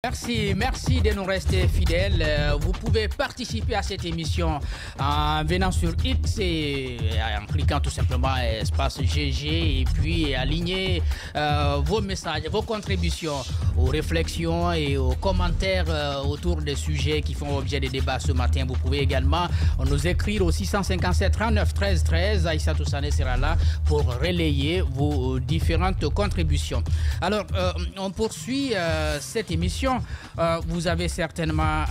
Merci de nous rester fidèles. Vous pouvez participer à cette émission en venant sur X et en cliquant tout simplement espace GG et puis aligner vos messages, vos contributions aux réflexions et aux commentaires autour des sujets qui font objet des débats ce matin. Vous pouvez également nous écrire au 657 39 13 13. Aïssa Toussane sera là pour relayer vos différentes contributions. Alors, on poursuit cette émission. Vous avez certainement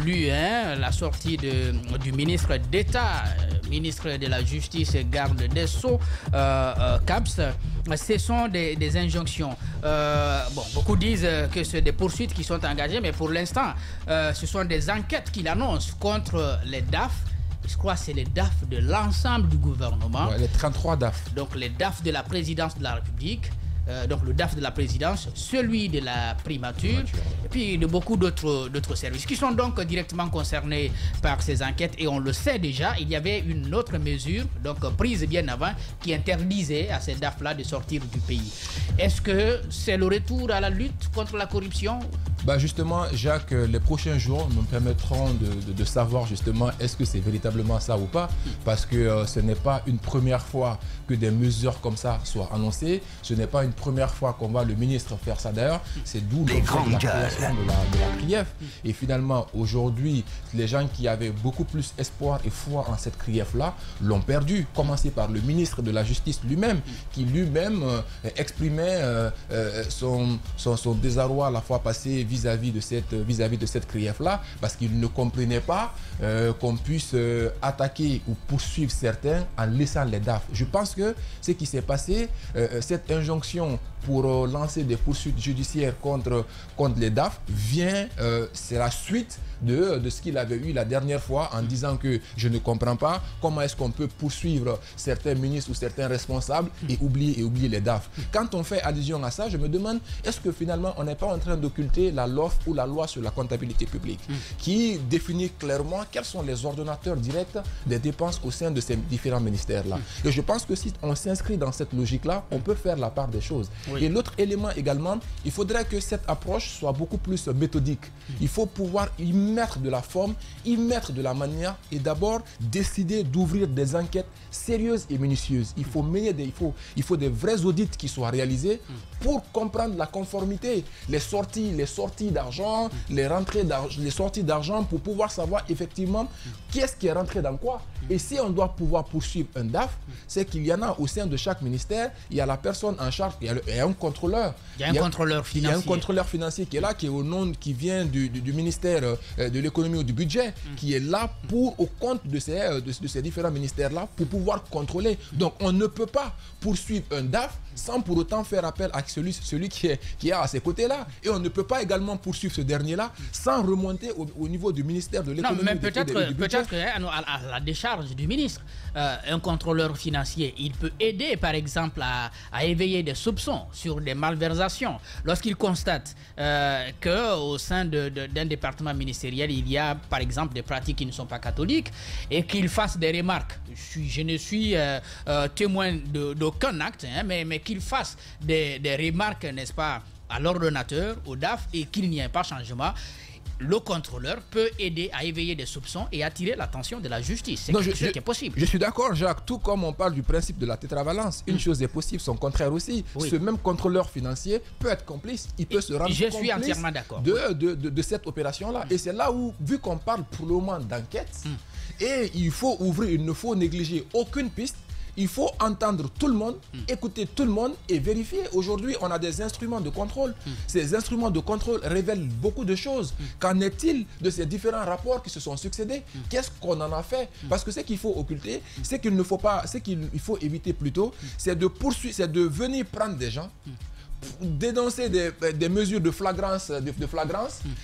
lu la sortie du ministre d'État, ministre de la Justice et garde des Sceaux, CAPS. Ce sont des injonctions. Beaucoup disent que c'est des poursuites qui sont engagées, mais pour l'instant, ce sont des enquêtes qu'il annonce contre les DAF. Je crois que c'est les DAF de l'ensemble du gouvernement. Ouais, les 33 DAF. Donc les DAF de la présidence de la République. Donc le DAF de la présidence, celui de la primature, et puis de beaucoup d'autres services qui sont donc directement concernés par ces enquêtes. Et on le sait déjà, il y avait une autre mesure, donc prise bien avant, qui interdisait à ces DAF-là de sortir du pays. Est-ce que c'est le retour à la lutte contre la corruption? Justement, Jacques, les prochains jours nous permettront de savoir justement est-ce que c'est véritablement ça ou pas, parce que ce n'est pas une première fois que des mesures comme ça soient annoncées, ce n'est pas une première fois qu'on voit le ministre faire ça d'ailleurs, c'est d'où la création de la CRIEF. Et finalement, aujourd'hui, les gens qui avaient beaucoup plus espoir et foi en cette CRIEF-là l'ont perdu, commencé par le ministre de la Justice lui-même, qui lui-même exprimait son désarroi la fois passée vis-à-vis de cette CRIEF-là, parce qu'il ne comprenait pas qu'on puisse attaquer ou poursuivre certains en laissant les DAF. Je pense que ce qui s'est passé, cette injonction pour lancer des poursuites judiciaires contre les DAF vient, c'est la suite de ce qu'il avait eu la dernière fois en disant que je ne comprends pas comment est-ce qu'on peut poursuivre certains ministres ou certains responsables et oublier les DAF. Quand on fait allusion à ça, je me demande est-ce que finalement on n'est pas en train d'occulter la LOF ou la loi sur la comptabilité publique qui définit clairement quels sont les ordonnateurs directs des dépenses au sein de ces différents ministères-là. Et je pense que si on s'inscrit dans cette logique-là, on peut faire la part des choses. Et l'autre élément également, il faudrait que cette approche soit beaucoup plus méthodique. Il faut pouvoir y mettre de la forme, y mettre de la manière et d'abord décider d'ouvrir des enquêtes sérieuses et minutieuses. Il faut mener il faut des vrais audits qui soient réalisés pour comprendre la conformité, les sorties d'argent, les sorties d'argent pour pouvoir savoir effectivement qui est-ce qui est rentré dans quoi. Et si on doit pouvoir poursuivre un DAF, c'est qu'il y en a au sein de chaque ministère, il y a la personne en charge, il y a un contrôleur. Il y a un contrôleur financier. Il y a un contrôleur financier qui est là, qui est au nom, qui vient du ministère de l'économie ou du budget, qui est là au compte de ces différents ministères-là pour pouvoir contrôler. Donc on ne peut pas poursuivre un DAF sans pour autant faire appel à celui qui est à ses côtés-là. Et on ne peut pas également poursuivre ce dernier-là sans remonter au niveau du ministère de l'économie. Non, mais peut-être à la décharge du ministre, un contrôleur financier, il peut aider par exemple à éveiller des soupçons sur des malversations. Lorsqu'il constate qu'au sein d'un département ministériel, il y a par exemple des pratiques qui ne sont pas catholiques et qu'il fasse des remarques. Je ne suis témoin d'aucun acte, mais qu'il fasse des remarques, n'est-ce pas, à l'ordonnateur, au DAF, et qu'il n'y ait pas changement. Le contrôleur peut aider à éveiller des soupçons et attirer l'attention de la justice. C'est quelque chose qui est possible. Je suis d'accord, Jacques. Tout comme on parle du principe de la tétravalence, une chose est possible, son contraire aussi. Oui. Ce même contrôleur financier peut être complice. Il peut se rendre complice. Je suis entièrement d'accord. De cette opération-là. Et c'est là où, vu qu'on parle pour le moment d'enquête, et il ne faut négliger aucune piste. Il faut entendre tout le monde, écouter tout le monde et vérifier. Aujourd'hui, on a des instruments de contrôle. Ces instruments de contrôle révèlent beaucoup de choses. Qu'en est-il de ces différents rapports qui se sont succédés? Qu'est-ce qu'on en a fait? Parce que ce qu'il faut occulter, ce qu'il faut éviter plutôt, c'est de poursuivre, c'est de venir prendre des gens, dénoncer des mesures de flagrance,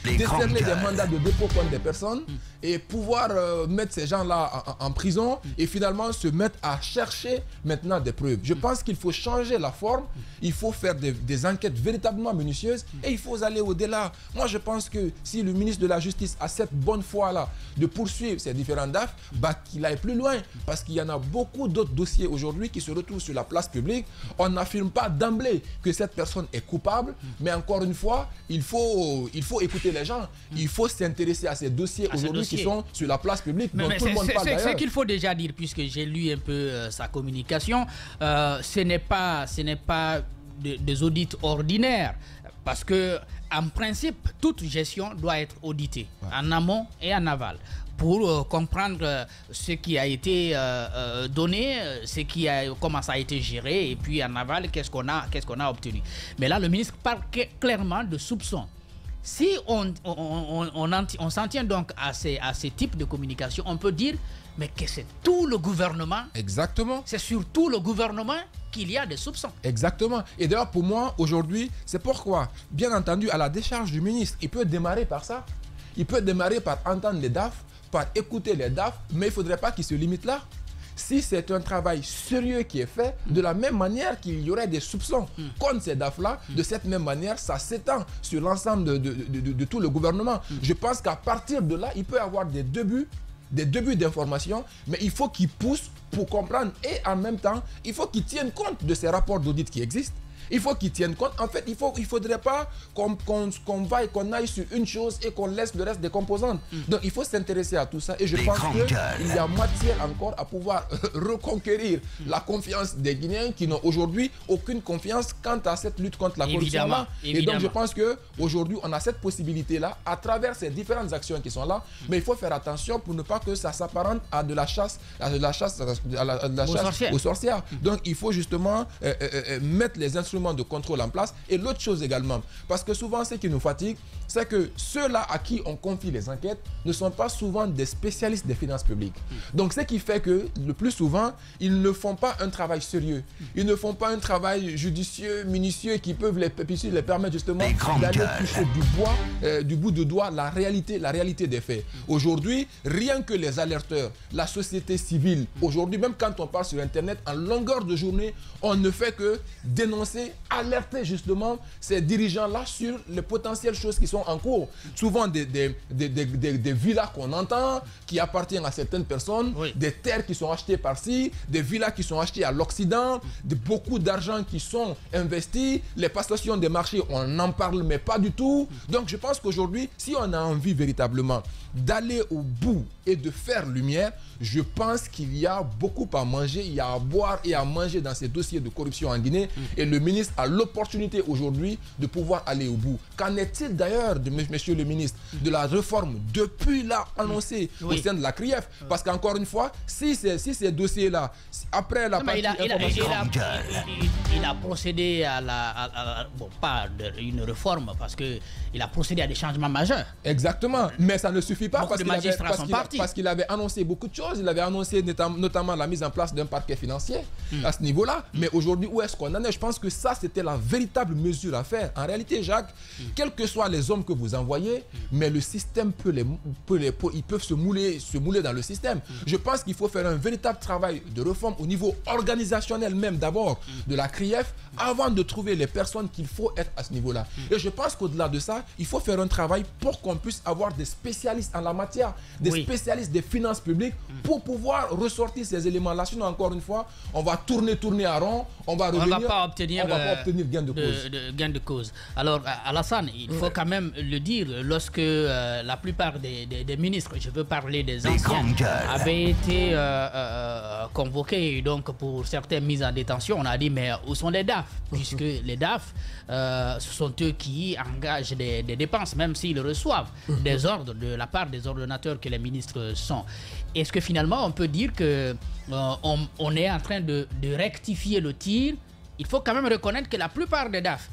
décerner des mandats de dépôt contre des personnes et pouvoir mettre ces gens-là en prison et finalement se mettre à chercher maintenant des preuves. Je pense qu'il faut changer la forme, il faut faire des enquêtes véritablement minutieuses et il faut aller au-delà. Moi, je pense que si le ministre de la Justice a cette bonne foi-là de poursuivre ces différents DAF, qu'il aille plus loin parce qu'il y en a beaucoup d'autres dossiers aujourd'hui qui se retrouvent sur la place publique. On n'affirme pas d'emblée que cette personne est coupable, mais encore une fois, il faut écouter les gens. Il faut s'intéresser à ces dossiers aujourd'hui qui sont sur la place publique. Mais tout le monde parle d'ailleurs. Ce qu'il faut déjà dire, puisque j'ai lu un peu sa communication, ce n'est pas des audits ordinaires. Parce que, en principe, toute gestion doit être auditée, en amont et en aval, pour comprendre ce qui a été donné, comment ça a été géré, et puis en aval, qu'est-ce qu'on a obtenu. Mais là, le ministre parle clairement de soupçons. Si on s'en tient donc à ces types de communication, on peut dire mais que c'est tout le gouvernement. Exactement. C'est sur tout le gouvernement qu'il y a des soupçons. Exactement. Et d'ailleurs, pour moi, aujourd'hui, c'est pourquoi, bien entendu, à la décharge du ministre, il peut démarrer par ça. Il peut démarrer par entendre les DAF, par écouter les DAF, mais il ne faudrait pas qu'il se limite là. Si c'est un travail sérieux qui est fait, de la même manière qu'il y aurait des soupçons contre ces DAF-là, de cette même manière, ça s'étend sur l'ensemble de tout le gouvernement. Je pense qu'à partir de là, il peut y avoir des débuts d'information, mais il faut qu'ils poussent pour comprendre et en même temps, il faut qu'ils tiennent compte de ces rapports d'audit qui existent. Il faut qu'ils tiennent compte. En fait, il ne faudrait pas qu'on aille sur une chose et qu'on laisse le reste des composantes. Donc, il faut s'intéresser à tout ça. Et je pense qu'il y a matière encore à pouvoir reconquérir la confiance des Guinéens qui n'ont aujourd'hui aucune confiance quant à cette lutte contre la corruption. Et donc, je pense qu'aujourd'hui, on a cette possibilité-là à travers ces différentes actions qui sont là. Mais il faut faire attention pour ne pas que ça s'apparente à de la chasse, aux sorcières. Donc, il faut justement mettre les instruments de contrôle en place. Et l'autre chose également, parce que souvent ce qui nous fatigue, c'est que ceux-là à qui on confie les enquêtes ne sont pas souvent des spécialistes des finances publiques. Donc ce qui fait que le plus souvent, ils ne font pas un travail sérieux. Ils ne font pas un travail judicieux, minutieux qui peuvent les permettre justement d'aller toucher du bout de doigt la réalité des faits. Aujourd'hui, rien que les alerteurs, la société civile, aujourd'hui, même quand on parle sur Internet, en longueur de journée, on ne fait que dénoncer, alerter justement ces dirigeants-là sur les potentielles choses qui sont en cours. Souvent des villas qu'on entend, qui appartiennent à certaines personnes, des terres qui sont achetées par-ci, des villas qui sont achetées à l'Occident, beaucoup d'argent qui sont investis, les passations des marchés, on en parle mais pas du tout. Donc je pense qu'aujourd'hui, si on a envie véritablement d'aller au bout et de faire lumière, je pense qu'il y a beaucoup à manger, il y a à boire et à manger dans ces dossiers de corruption en Guinée. Et le ministre a l'opportunité aujourd'hui de pouvoir aller au bout. Qu'en est-il d'ailleurs, monsieur le ministre, de la réforme depuis là annoncée au sein de la CRIEF? Parce qu'encore une fois, si ces dossiers-là, après la partie il a procédé à bon, pas une réforme, parce qu'il a procédé à des changements majeurs. Exactement, mais ça ne suffit pas parce qu'il avait annoncé beaucoup de choses. Il avait annoncé notamment la mise en place d'un parquet financier à ce niveau-là. Mais aujourd'hui, où est-ce qu'on en est? Je pense que ça, c'était la véritable mesure à faire. En réalité, Jacques, quels que soient les hommes que vous envoyez, mais le système ils peuvent se mouler dans le système. Je pense qu'il faut faire un véritable travail de réforme au niveau organisationnel même d'abord de la CRIEF avant de trouver les personnes qu'il faut être à ce niveau-là. Et je pense qu'au-delà de ça, il faut faire un travail pour qu'on puisse avoir des spécialistes en la matière, des spécialistes des finances publiques pour pouvoir ressortir ces éléments-là. Sinon, encore une fois, on va tourner en rond, on va revenir, on va pas obtenir gain de cause. Alors, Alassane, il faut quand même le dire, lorsque la plupart des ministres, je veux parler des anciens, avaient été convoqués donc pour certaines mises en détention, on a dit mais où sont les DAF? Puisque les DAF, ce sont eux qui engagent des dépenses, même s'ils reçoivent des ordres de la part des ordonnateurs que les ministres sont. Est-ce que finalement on peut dire que on est en train de rectifier le tir? Il faut quand même reconnaître que la plupart des DAF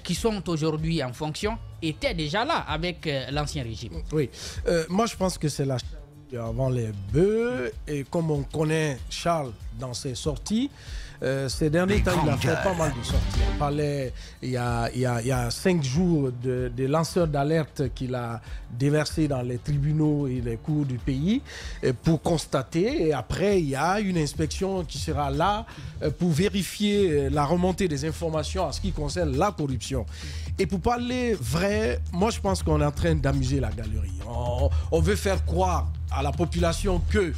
qui sont aujourd'hui en fonction étaient déjà là avec l'ancien régime. Oui, moi je pense que c'est la charrue avant les bœufs, et comme on connaît Charles dans ses sorties, ces derniers temps, il a fait pas mal de sorties. On parlait il y a 5 jours des lanceurs d'alerte qu'il a déversés dans les tribunaux et les cours du pays pour constater. Et après, il y a une inspection qui sera là pour vérifier la remontée des informations en ce qui concerne la corruption. Et pour parler vrai, moi je pense qu'on est en train d'amuser la galerie. On veut faire croire à la population que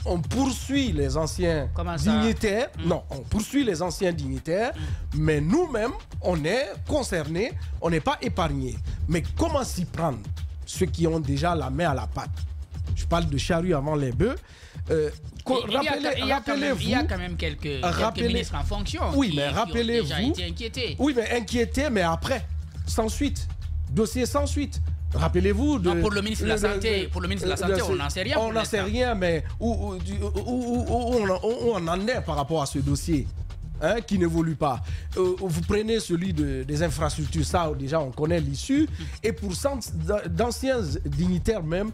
on poursuit les anciens dignitaires. Non, on poursuit les anciens dignitaires, mais nous-mêmes, on est concernés, on n'est pas épargnés. Mais comment s'y prendre, ceux qui ont déjà la main à la pâte? Je parle de charrue avant les bœufs. Il y a quand même quelques ministres en fonction qui ont déjà été inquiétés. Oui, mais inquiétés, mais après, sans suite. Dossier sans suite. Rappelez-vous de... Non, pour le ministre de la Santé, on n'en sait rien. On n'en sait rien, mais où on en est par rapport à ce dossier qui n'évolue pas. Vous prenez celui des infrastructures, ça déjà on connaît l'issue. Et pour d'anciens dignitaires même,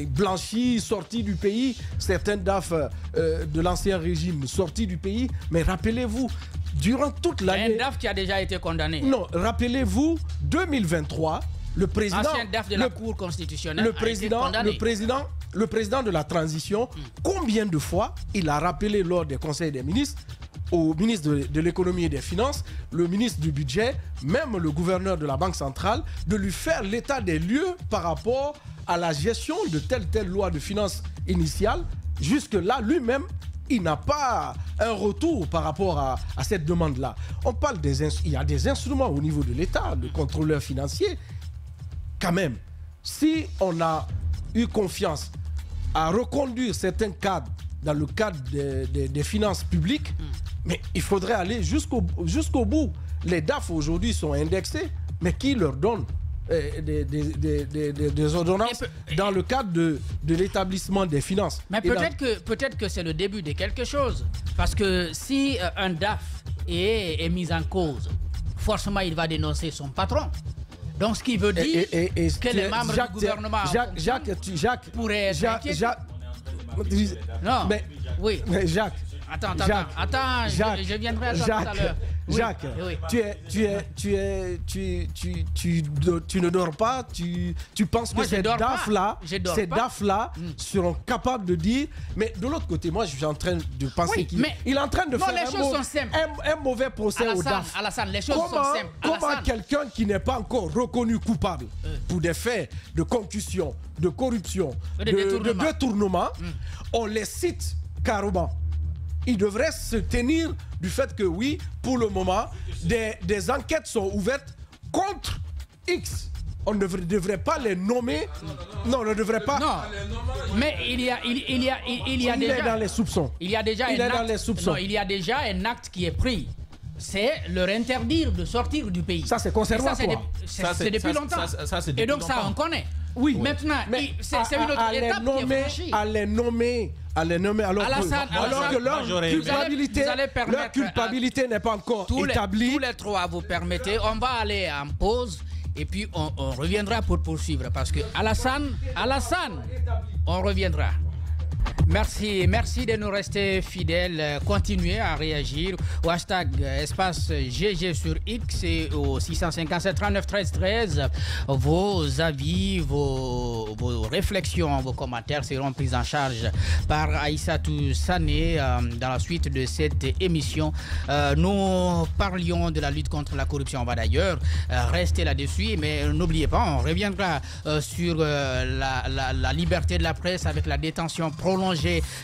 blanchis, sortis du pays, certains DAF de l'ancien régime sortis du pays. Mais rappelez-vous, durant toute l'année... Un DAF qui a déjà été condamné. Non, rappelez-vous, 2023... Le président, ancien DAF de la Cour constitutionnelle, le président de la transition, combien de fois il a rappelé lors des conseils des ministres, au ministre de l'économie et des finances, le ministre du budget, même le gouverneur de la Banque centrale, de lui faire l'état des lieux par rapport à la gestion de telle loi de finances initiale. Jusque-là, lui-même, il n'a pas un retour par rapport à cette demande-là. On parle il y a des instruments au niveau de l'État, de contrôleurs financiers. Quand même, si on a eu confiance à reconduire certains cadres dans le cadre des finances publiques, mais il faudrait aller jusqu'au bout. Les DAF aujourd'hui sont indexés, mais qui leur donne des ordonnances dans le cadre de l'établissement des finances? Mais peut-être que c'est le début de quelque chose. Parce que si un DAF est mis en cause, forcément il va dénoncer son patron. Donc, ce qui veut dire que les membres du gouvernement pourraient être inquiétés. Non, mais, oui. Mais Jacques. Attends, je viendrai à toi tout à l'heure. Jacques, oui. Tu ne dors pas, tu penses que ces DAF-là seront capables de dire, mais de l'autre côté, moi je suis en train de penser qu'il est en train de faire un mauvais procès au DAF. Alassane, les choses sont simples. Comment quelqu'un qui n'est pas encore reconnu coupable pour des faits de concussion, de corruption, de détournement, on les cite carrément? Il devrait se tenir du fait que oui, pour le moment, des enquêtes sont ouvertes contre X. On ne devrait pas les nommer. Non, on ne devrait pas. Non. Mais il y a déjà. Il est dans les soupçons. Il y a déjà il y a déjà un acte qui est pris. C'est leur interdire de sortir du pays. Ça, c'est conservatoire. C'est depuis longtemps. Et donc ça, on connaît. Oui. Maintenant, c'est une autre étape qui est franchie. À les nommer alors que leur culpabilité n'est pas encore établie. Tous les trois, vous permettez, on va aller en pause et puis on reviendra pour poursuivre parce que Alassane, on reviendra. Merci de nous rester fidèles. Continuez à réagir au hashtag espace GG sur X et au 657 39 13 13. Vos avis, vos réflexions, vos commentaires seront pris en charge par Aïssatou Sané dans la suite de cette émission. Nous parlions de la lutte contre la corruption. On va d'ailleurs rester là-dessus, mais n'oubliez pas, on reviendra sur la liberté de la presse avec la détention prolongée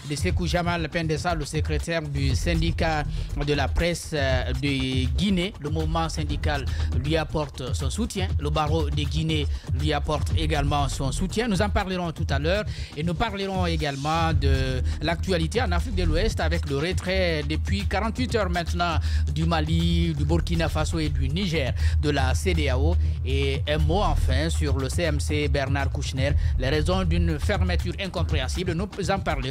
de Sékou Jamal Pendessa, le secrétaire du syndicat de la presse de Guinée. Le mouvement syndical lui apporte son soutien. Le barreau de Guinée lui apporte également son soutien. Nous en parlerons tout à l'heure et nous parlerons également de l'actualité en Afrique de l'Ouest avec le retrait depuis 48 heures maintenant du Mali, du Burkina Faso et du Niger de la CEDEAO. Et un mot enfin sur le CMC Bernard Kouchner, les raisons d'une fermeture incompréhensible. Nous en parlerons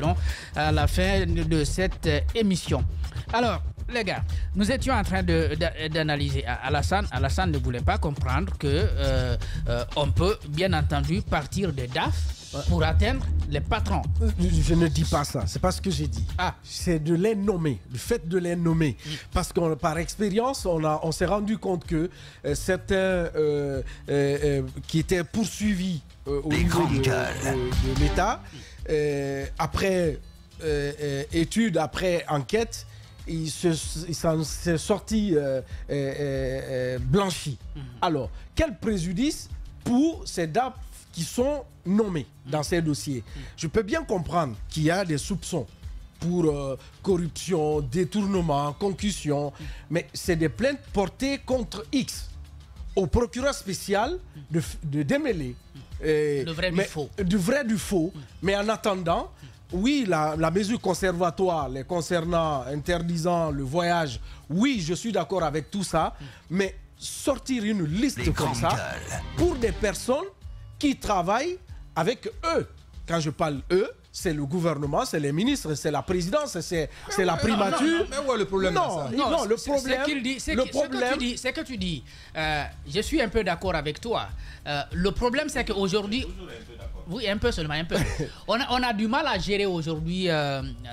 à la fin de cette émission. Alors, les gars, nous étions en train d'analyser Alassane. Alassane ne voulait pas comprendre que on peut bien entendu partir des DAF pour atteindre les patrons. Je ne dis pas ça, c'est pas ce que j'ai dit. C'est de les nommer, le fait de les nommer. Parce que par expérience, on s'est rendu compte que certains qui étaient poursuivis au niveau de l'État, après études, après enquête, il s'est sorti blanchi. Alors, quel préjudice pour ces DAF qui sont nommés dans ces dossiers. Je peux bien comprendre qu'il y a des soupçons pour corruption, détournement, concussion, mais c'est des plaintes portées contre X au procureur spécial de démêler le vrai du faux. Du vrai du faux. Mais en attendant, oui, la mesure conservatoire les concernant, interdisant le voyage, oui, je suis d'accord avec tout ça, mais sortir une liste comme ça pour des personnes qui travaillent avec eux. Quand je parle eux, c'est le gouvernement, c'est les ministres, c'est la présidence, c'est la primature. Mais où est le problème? Non, le problème, c'est que tu dis, je suis un peu d'accord avec toi. Le problème, c'est qu'aujourd'hui, oui, un peu seulement, un peu. on a du mal à gérer aujourd'hui,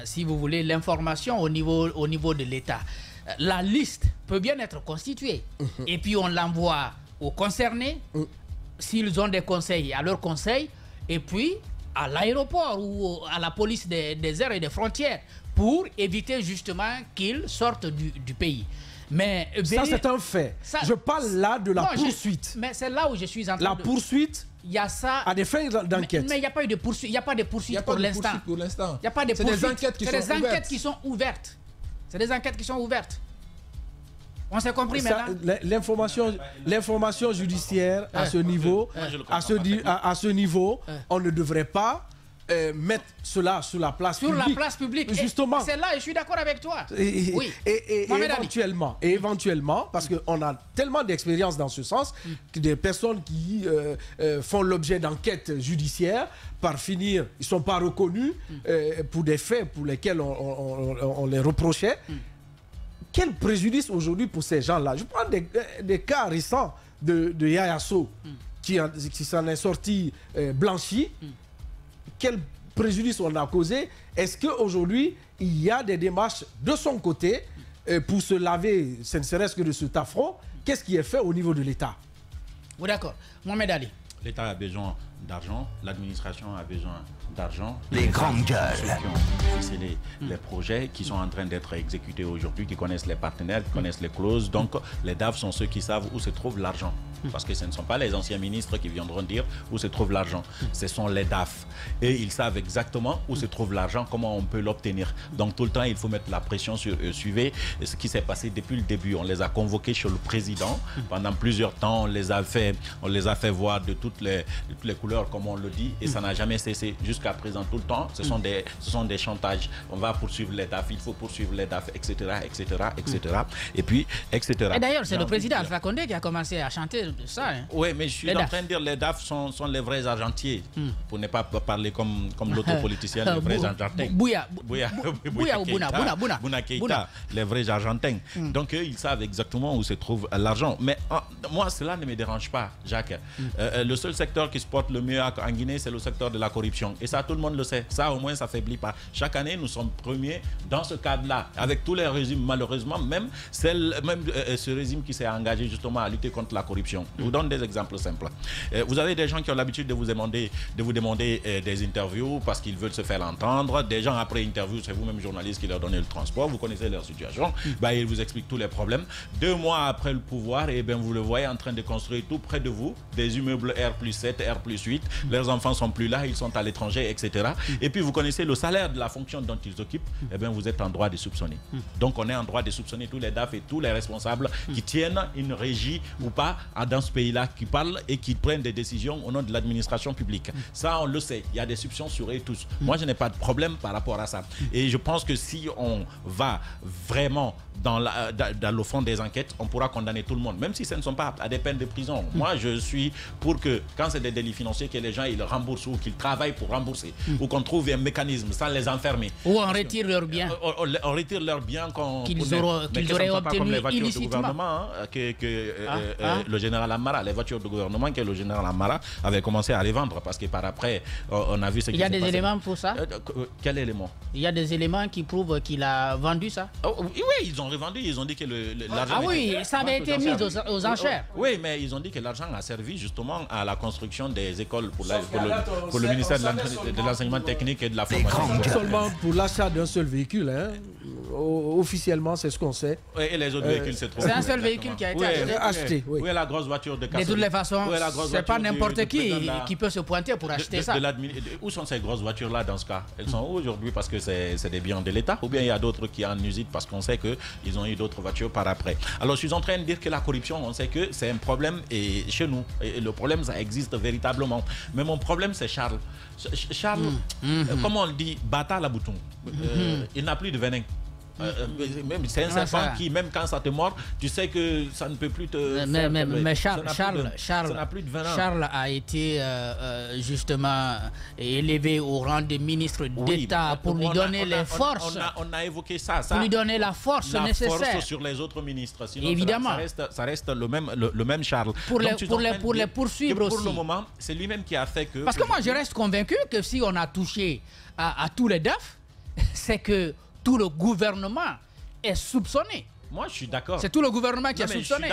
si vous voulez, l'information au niveau de l'État. La liste peut bien être constituée et puis on l'envoie aux concernés, s'ils ont des conseils, à leurs conseils, et puis à l'aéroport ou à la police des airs et des frontières pour éviter justement qu'ils sortent du pays. Mais ça, c'est un fait. Je parle là de la poursuite. Mais c'est là où je suis en train de... La poursuite, il y a ça... à des fins d'enquête. Mais il n'y a pas eu de poursuite. Il n'y a pas de poursuite pour l'instant. Il n'y a pas de poursuite. C'est des enquêtes qui sont ouvertes. C'est des enquêtes qui sont ouvertes. C'est des enquêtes qui sont ouvertes. On s'est compris maintenant. L'information judiciaire à ce niveau, on ne devrait pas mettre cela sur la place publique. Sur la place publique. Justement. C'est là, je suis d'accord avec toi. Oui. Et éventuellement, parce qu'on a tellement d'expérience dans ce sens, que des personnes qui font l'objet d'enquêtes judiciaires, par finir, ils ne sont pas reconnus pour des faits pour lesquels on les reprochait. Quel préjudice aujourd'hui pour ces gens-là? Je prends des cas récents de Yaya Sow qui s'en est sorti blanchi. Quel préjudice on a causé? Est-ce qu'aujourd'hui, il y a des démarches de son côté pour se laver, ce ne serait-ce que de cet affront? Qu'est-ce qui est fait au niveau de l'État? Oui, d'accord. Mohamed Ali. L'État a besoin d'argent, l'administration a besoin d'argent. Les grandes gueules. Ceux qui ont fixé les projets qui sont en train d'être exécutés aujourd'hui, qui connaissent les partenaires, qui connaissent les clauses. Donc, les DAF sont ceux qui savent où se trouve l'argent. Parce que ce ne sont pas les anciens ministres qui viendront dire où se trouve l'argent. Ce sont les DAF. Et ils savent exactement où se trouve l'argent, comment on peut l'obtenir. Donc, tout le temps, il faut mettre la pression sur eux. Suivez ce qui s'est passé depuis le début. On les a convoqués chez le président. Pendant plusieurs temps, on les a fait voir de toutes les couleurs, comme on le dit. Et ça n'a jamais cessé jusqu'à présent. Tout le temps, ce sont des chantages. On va poursuivre les DAF, il faut poursuivre les DAF, etc., etc., etc. Et puis, etc. Et d'ailleurs, c'est le président Alpha Condé qui a commencé à chanter de ça. Hein. Oui, mais je suis en train de dire les DAF sont les vrais argentiers. Pour ne pas parler comme l'autre politicien, les vrais argentins. Bouya ou Bouna Keïta, les vrais argentins. Donc, eux, ils savent exactement où se trouve l'argent. Mais moi, cela ne me dérange pas, Jacques. Le seul secteur qui se porte le mieux en Guinée, c'est le secteur de la corruption. Et ça, tout le monde le sait. Ça, au moins, ça ne faiblit pas. Chaque année, nous sommes premiers dans ce cadre-là. Avec tous les régimes, malheureusement, même ce régime qui s'est engagé justement à lutter contre la corruption. Je vous donne des exemples simples. Vous avez des gens qui ont l'habitude de vous demander des interviews parce qu'ils veulent se faire entendre. Des gens, après interview, c'est vous-même journaliste qui leur donnez le transport. Vous connaissez leur situation. Ils vous expliquent tous les problèmes. 2 mois après le pouvoir, et vous le voyez en train de construire tout près de vous des immeubles R+7, R+8. Leurs enfants sont plus là, ils sont à l'étranger, etc. Et puis vous connaissez le salaire de la fonction dont ils occupent, vous êtes en droit de soupçonner. Donc on est en droit de soupçonner tous les DAF et tous les responsables qui tiennent une régie ou pas dans ce pays-là, qui parlent et qui prennent des décisions au nom de l'administration publique. Ça, on le sait. Il y a des soupçons sur eux tous. Moi, je n'ai pas de problème par rapport à ça. Et je pense que si on va vraiment dans le fond des enquêtes, on pourra condamner tout le monde, même si ce ne sont pas à des peines de prison. Moi, je suis pour que, quand c'est des délits financiers, que les gens ils remboursent ou qu'ils travaillent pour rembourser, ou qu'on trouve un mécanisme sans les enfermer. Ou on retire leurs biens. On retire leurs biens qu'ils auraient obtenus comme les voitures illicitement. de gouvernement le général Amara, les voitures de gouvernement que le général Amara avait commencé à les vendre parce que par après, on a vu ce qui s'est passé. Il y a des éléments pour ça? Quel élément? Il y a des éléments qui prouvent qu'il a vendu ça? Oui, ils ont revendu, ils ont dit que l'argent... Ah oui, ça avait été mis aux enchères. Oui, mais ils ont dit que l'argent a servi justement à la construction des écoles pour le ministère de l'enseignement technique et de la formation. Seulement pour l'achat d'un seul véhicule. Officiellement, c'est ce qu'on sait. Oui, et les autres véhicules, c'est trop. C'est un seul véhicule qui a été acheté. Oui. Où est la grosse voiture de Kassori? De toutes les façons, c'est pas n'importe qui peut se pointer pour acheter ça. Où sont ces grosses voitures-là dans ce cas? Elles sont où aujourd'hui parce que c'est des biens de l'État? Ou bien il y a d'autres qui en usitent parce qu'on sait qu'ils ont eu d'autres voitures par après? Alors, je suis en train de dire que la corruption, on sait que c'est un problème chez nous. Et le problème, ça existe véritablement. Mais mon problème, c'est Charles. Charles, comment on le dit, bata la bouton. Il n'a plus de venin. C'est un serpent qui, même quand ça te mord, tu sais que ça ne peut plus te... Mais Charles a été justement élevé au rang de ministre d'État pour lui donner les forces. On a évoqué ça. Pour lui donner la force nécessaire. La force sur les autres ministres. Sinon, évidemment. Ça reste le même Charles. Pour les poursuivre aussi. Pour le moment, c'est lui-même qui a fait que... Parce que moi, je reste convaincu que si on a touché à tous les DAF, c'est que tout le gouvernement est soupçonné. Moi, je suis d'accord. C'est tout le gouvernement qui est soupçonné.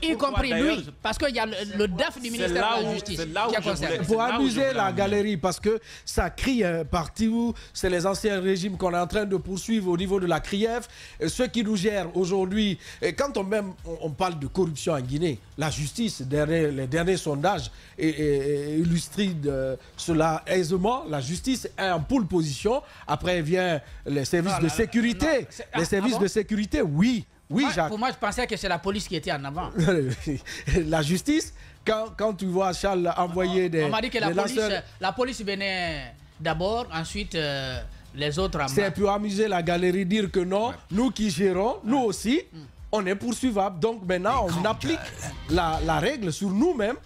Y compris lui, parce qu'il y a le DAF du ministère de la Justice qui a concerné. Il faut amuser la galerie parce que ça crie partout. C'est les anciens régimes qu'on est en train de poursuivre au niveau de la CRIEF. Ceux qui nous gèrent aujourd'hui, quand on parle de corruption en Guinée, la justice, les derniers sondages illustrent cela aisément. La justice est en pole position. Après vient les services de sécurité. Les services de sécurité, oui. Oui, Jacques. Pour moi, je pensais que c'est la police qui était en avant. La justice, quand tu vois Charles envoyer des... On m'a dit que la police venait d'abord, ensuite les autres en bas. C'est pour amuser la galerie, dire que non, nous qui gérons, nous aussi, on est poursuivable. Donc maintenant, on applique la règle sur nous-mêmes.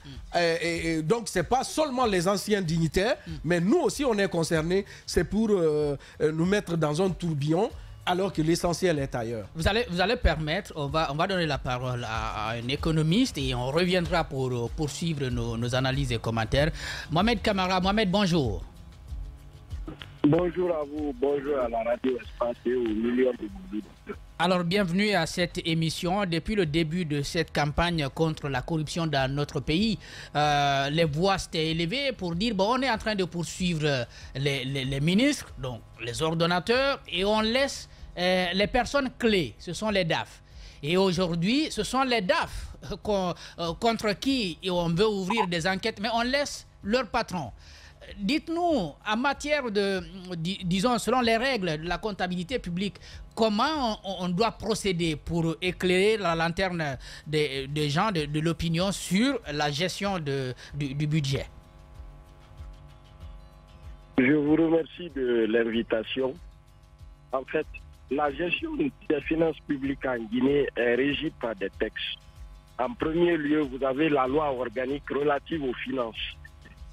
Et donc, ce n'est pas seulement les anciens dignitaires, mais nous aussi, on est concernés. C'est pour nous mettre dans un tourbillon, alors que l'essentiel est ailleurs. Vous allez permettre, on va donner la parole à un économiste et on reviendra pour poursuivre nos analyses et commentaires. Mohamed Camara, Mohamed, bonjour. Bonjour à vous, bonjour à la radio Espace et aux millions de auditeurs. Alors, bienvenue à cette émission. Depuis le début de cette campagne contre la corruption dans notre pays, les voix s'étaient élevées pour dire on est en train de poursuivre les ministres, donc les ordonnateurs, et on laisse les personnes clés, ce sont les DAF. Et aujourd'hui, ce sont les DAF contre qui on veut ouvrir des enquêtes, mais on laisse leur patron. Dites-nous, en matière de, disons, selon les règles de la comptabilité publique, comment on doit procéder pour éclairer la lanterne des gens de l'opinion sur la gestion du budget? Je vous remercie de l'invitation. En fait, la gestion des finances publiques en Guinée est régie par des textes. En premier lieu, vous avez la loi organique relative aux finances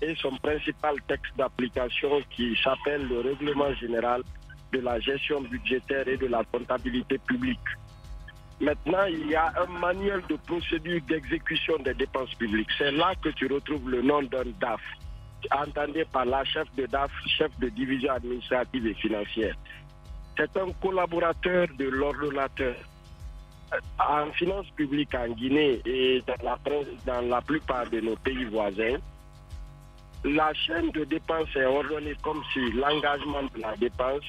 et son principal texte d'application qui s'appelle le règlement général de la gestion budgétaire et de la comptabilité publique. Maintenant, il y a un manuel de procédure d'exécution des dépenses publiques. C'est là que tu retrouves le nom d'un DAF. Entendez par là, chef de DAF, chef de division administrative et financière. C'est un collaborateur de l'ordonnateur. En finances publiques en Guinée et dans la plupart de nos pays voisins, la chaîne de dépenses est ordonnée comme si l'engagement de la dépense,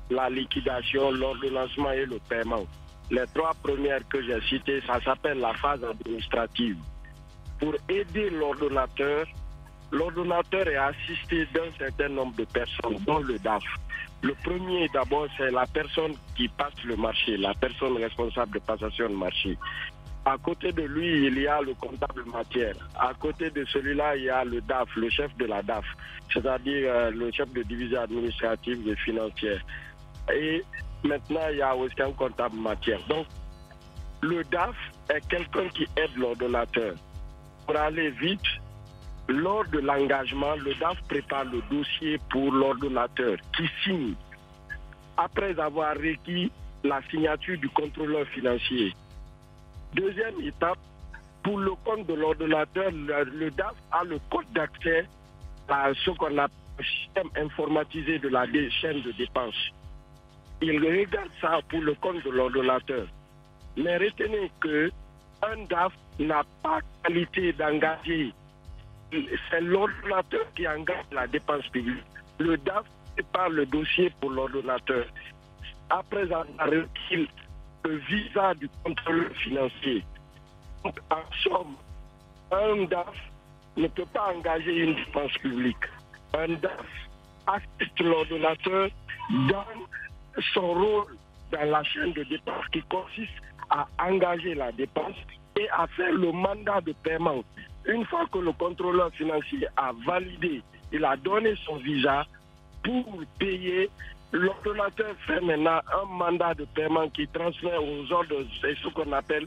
la liquidation, l'ordonnancement et le paiement. Les trois premières que j'ai citées, ça s'appelle la phase administrative. Pour aider l'ordonnateur est assisté d'un certain nombre de personnes, dont le DAF. Le premier, d'abord, c'est la personne qui passe le marché, la personne responsable de passation de marché. À côté de lui, il y a le comptable matière. À côté de celui-là, il y a le DAF, le chef de la DAF, c'est-à-dire le chef de division administrative et financière. Et maintenant, il y a aussi un comptable matière. Donc, le DAF est quelqu'un qui aide l'ordonnateur. Pour aller vite, lors de l'engagement, le DAF prépare le dossier pour l'ordonnateur qui signe après avoir requis la signature du contrôleur financier. Deuxième étape, pour le compte de l'ordonnateur, le DAF a le code d'accès à ce qu'on appelle le système informatisé de la chaîne de dépenses. Il regarde ça pour le compte de l'ordonnateur. Mais retenez qu'un DAF n'a pas qualité d'engager. C'est l'ordonnateur qui engage la dépense publique. Le DAF prépare le dossier pour l'ordonnateur. après avoir requis le visa du contrôleur financier. Donc, en somme, un DAF ne peut pas engager une dépense publique. Un DAF assiste l'ordonnateur dans son rôle dans la chaîne de dépenses qui consiste à engager la dépense et à faire le mandat de paiement. Une fois que le contrôleur financier a validé, il a donné son visa pour payer, l'ordonnateur fait maintenant un mandat de paiement qui transfère aux ordres, c'est ce qu'on appelle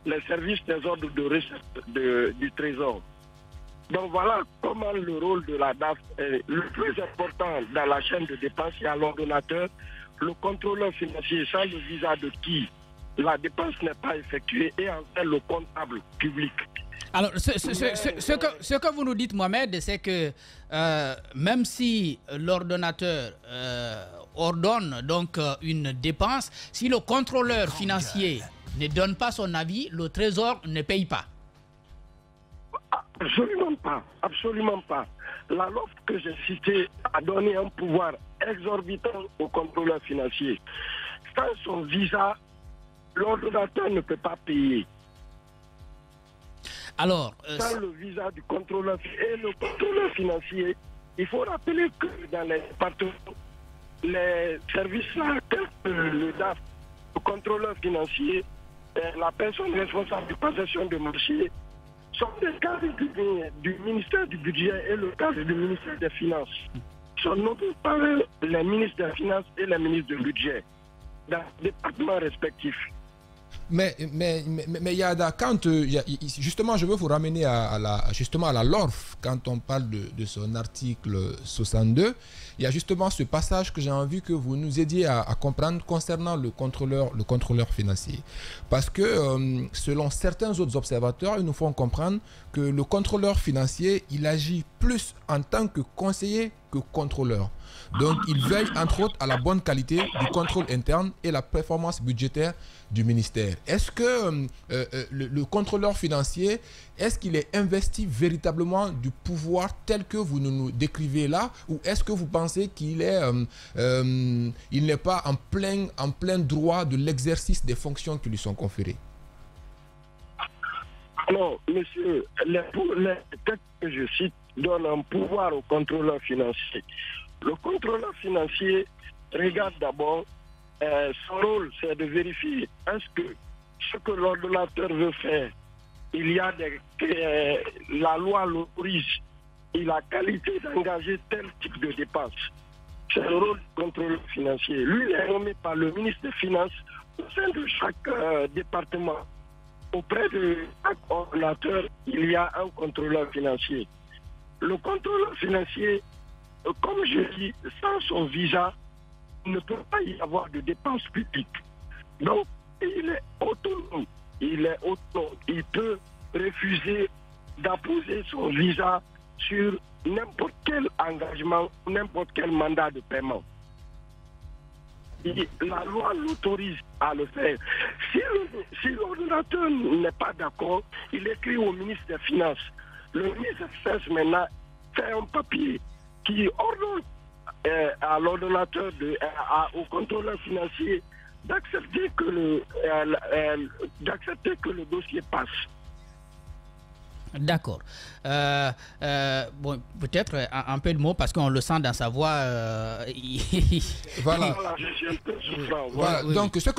les services des ordres de recette du Trésor. Donc voilà comment le rôle de la DAF est le plus important dans la chaîne de dépenses. Il y a l'ordonnateur, le contrôleur financier, sans le visa de qui la dépense n'est pas effectuée, et enfin le comptable public. Alors, ce que vous nous dites, Mohamed, c'est que même si l'ordonnateur ordonne donc une dépense, si le contrôleur financier ne donne pas son avis, le Trésor ne paye pas. Absolument pas, absolument pas. La LOF que j'ai citée a donné un pouvoir exorbitant au contrôleur financier. Sans son visa, l'ordonnateur ne peut pas payer. Alors, sans le visa du contrôleur et le contrôleur financier, il faut rappeler que dans les départements, les services-là, tels que le DAF, le contrôleur financier, la personne responsable de possession de marché, sont des cadres du ministère du Budget et le cadre du ministère des Finances. Sont nommés par les ministres des Finances et les ministres du Budget dans les départements respectifs. Mais Yada, justement, je veux vous ramener à la LORF, quand on parle de son article 62, il y a justement ce passage que j'ai envie que vous nous aidiez à comprendre concernant le contrôleur financier. Parce que selon certains autres observateurs, ils nous font comprendre que le contrôleur financier, il agit plus en tant que conseiller que contrôleur. Donc, il veille entre autres à la bonne qualité du contrôle interne et la performance budgétaire du ministère. Est-ce que le contrôleur financier, est-ce qu'il est investi véritablement du pouvoir tel que vous nous décrivez là, ou est-ce que vous pensez qu'il est, il n'est pas en plein droit de l'exercice des fonctions qui lui sont conférées? Non, monsieur, les textes que je cite donnent un pouvoir au contrôleur financier. Le contrôleur financier regarde d'abord, son rôle, c'est de vérifier est-ce que ce que l'ordonnateur veut faire, il y a la loi l'autorise, il a qualité d'engager tel type de dépense. C'est le rôle du contrôleur financier. Lui, il est nommé par le ministre des Finances au sein de chaque département. Auprès de chaque ordonnateur, il y a un contrôleur financier. Le contrôleur financier, comme je dis, sans son visa, il ne peut pas y avoir de dépenses publiques. Donc, il est autonome. Il peut refuser d'apposer son visa sur n'importe quel engagement, n'importe quel mandat de paiement. Et la loi l'autorise à le faire. Si l'ordonnateur n'est pas d'accord, il écrit au ministre des Finances. Le ministre des Finances maintenant fait un papier qui ordonne à l'ordonnateur, au contrôleur financier, d'accepter que le dossier passe. D'accord. Bon, peut-être un peu de mots parce qu'on le sent dans sa voix. Voilà. Voilà. Oui, donc, ce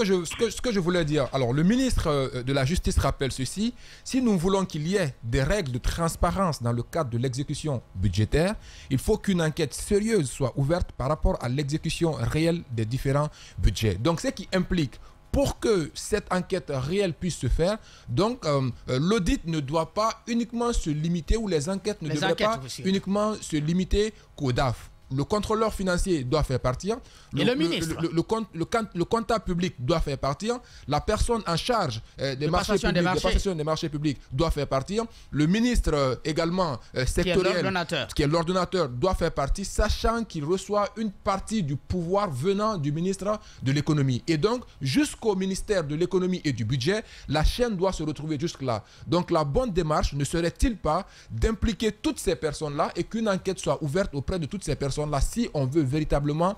que je voulais dire. Alors, le ministre de la Justice rappelle ceci. Si nous voulons qu'il y ait des règles de transparence dans le cadre de l'exécution budgétaire, il faut qu'une enquête sérieuse soit ouverte par rapport à l'exécution réelle des différents budgets. Donc, ce qui implique, pour que cette enquête réelle puisse se faire, donc l'audit ne doit pas uniquement se limiter, ou les enquêtes ne devraient pas uniquement se limiter qu'au DAF. Le contrôleur financier doit faire partir. Le comptable public doit faire partir. La personne en charge des marchés publics doit faire partir. Le ministre également sectoriel, qui est l'ordonnateur, doit faire partie, sachant qu'il reçoit une partie du pouvoir venant du ministre de l'économie. Et donc, jusqu'au ministère de l'économie et du budget, la chaîne doit se retrouver jusque-là. Donc, la bonne démarche ne serait-il pas d'impliquer toutes ces personnes-là et qu'une enquête soit ouverte auprès de toutes ces personnes personnes-là si on veut véritablement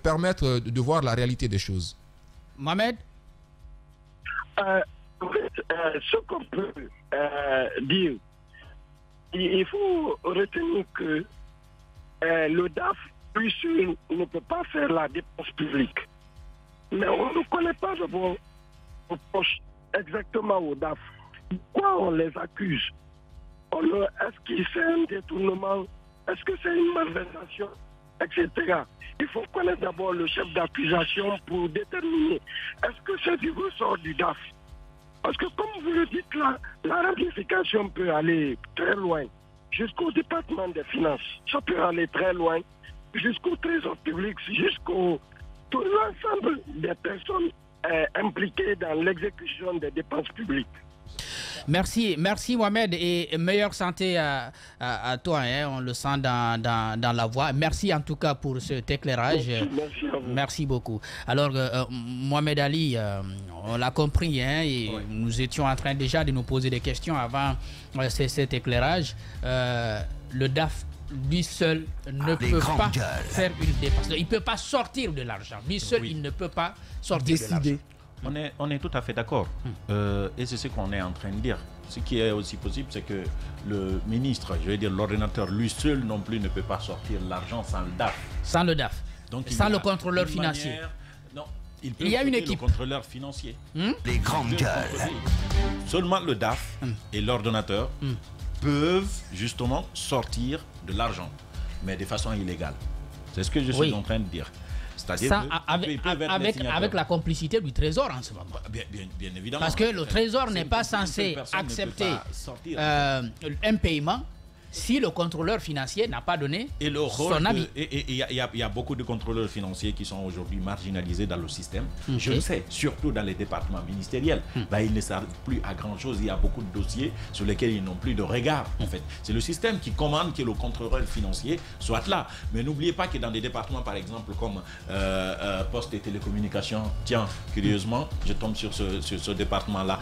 permettre de voir la réalité des choses. Mohamed? Ce qu'on peut dire, il faut retenir que le DAF, lui seul, ne peut pas faire la dépense publique. Mais on ne connaît pas d'abord exactement au DAF. Pourquoi on les accuse? Est-ce qu'il fait un détournement? Est-ce que c'est une malversation? Etc. Il faut connaître d'abord le chef d'accusation pour déterminer est-ce que c'est du ressort du DAF. Parce que comme vous le dites là, la ramification peut aller très loin, jusqu'au département des finances. Ça peut aller très loin, jusqu'au trésor public, jusqu'au tout l'ensemble des personnes impliquées dans l'exécution des dépenses publiques. Merci Mohamed, et meilleure santé à toi, hein, on le sent dans la voix. Merci en tout cas pour cet éclairage. Merci à vous. Merci beaucoup. Alors Mohamed Ali, on l'a compris, hein, et nous étions en train déjà de nous poser des questions avant cet éclairage. Le DAF lui seul ne peut pas faire une dépense. Il ne peut pas sortir de l'argent. Lui seul, il ne peut pas sortir de l'argent. On est tout à fait d'accord. Et c'est ce qu'on est en train de dire. Ce qui est aussi possible, c'est que le ministre, je vais dire l'ordinateur, lui seul non plus ne peut pas sortir l'argent sans le DAF. Sans le DAF. Donc, sans le contrôleur financier. Non, il y a une équipe. Le contrôleur financier. Les grandes gueules. Seulement le DAF et l'ordonnateur peuvent justement sortir de l'argent, mais de façon illégale. C'est ce que je suis en train de dire. C'est-à-dire avec la complicité du Trésor en ce moment. Bien évidemment. Parce que le Trésor n'est pas censé accepter un paiement si le contrôleur financier n'a pas donné son avis. Et il y a beaucoup de contrôleurs financiers qui sont aujourd'hui marginalisés dans le système. Je le sais, surtout dans les départements ministériels. Ils ne servent plus à grand-chose. Il y a beaucoup de dossiers sur lesquels ils n'ont plus de regard. En fait, c'est le système qui commande que le contrôleur financier soit là. Mais n'oubliez pas que dans des départements, par exemple, comme Poste et Télécommunications, tiens, curieusement, je tombe sur ce département-là.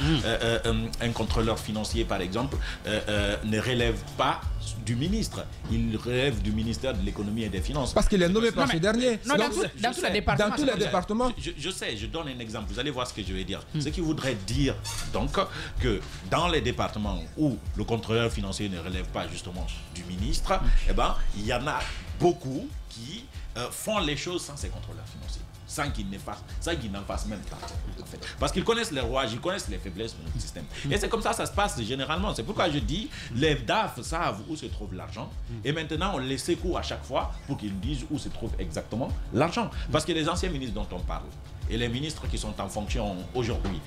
Un contrôleur financier, par exemple, ne relève pas du ministre, il relève du ministère de l'économie et des finances. Parce qu'il est nommé par ce dernier. Dans tous les départements. Je sais, je donne un exemple, vous allez voir ce que je vais dire. Ce qui voudrait dire donc que dans les départements où le contrôleur financier ne relève pas justement du ministre, il y en a beaucoup qui font les choses sans ces contrôleurs financiers. Sans qu'ils n'en fassent même partie. En fait. Parce qu'ils connaissent les rouages, ils connaissent les faiblesses de notre système. Et c'est comme ça se passe généralement. C'est pourquoi je dis, les DAF savent où se trouve l'argent. Et maintenant, on les secoue à chaque fois pour qu'ils nous disent où se trouve exactement l'argent. Parce que les anciens ministres dont on parle, et les ministres qui sont en fonction aujourd'hui,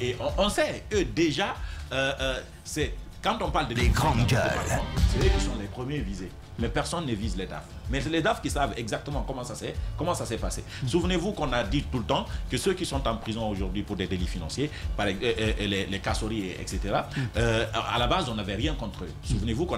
et on sait, eux déjà, c'est quand on parle de les grandes gueules, c'est eux qui sont les premiers visés. Mais personne ne vise les DAF. Mais c'est les DAF qui savent exactement comment ça s'est passé. Souvenez-vous qu'on a dit tout le temps que ceux qui sont en prison aujourd'hui pour des délits financiers, les casseries, etc., à la base, on n'avait rien contre eux. Souvenez-vous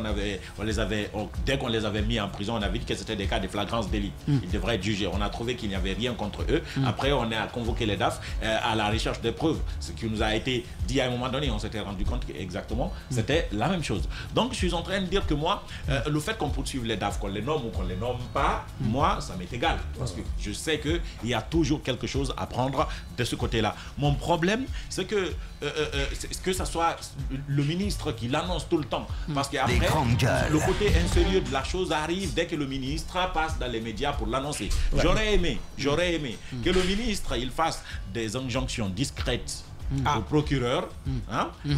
dès qu'on les avait mis en prison, on avait dit que c'était des cas de flagrance délit. Ils devraient être jugés. On a trouvé qu'il n'y avait rien contre eux. Après, on a convoqué les DAF à la recherche des preuves. Ce qui nous a été dit à un moment donné, on s'était rendu compte qu'exactement, c'était la même chose. Donc, je suis en train de dire que moi, le fait qu'on poursuive les DAF, qu'on les nomme ou qu'on les nomme pas, moi, ça m'est égal. Parce que je sais qu'il y a toujours quelque chose à prendre de ce côté-là. Mon problème, c'est que ça soit le ministre qui l'annonce tout le temps. Parce qu'après, le côté insérieux de la chose arrive dès que le ministre passe dans les médias pour l'annoncer. J'aurais aimé que le ministre, il fasse des injonctions discrètes au procureur,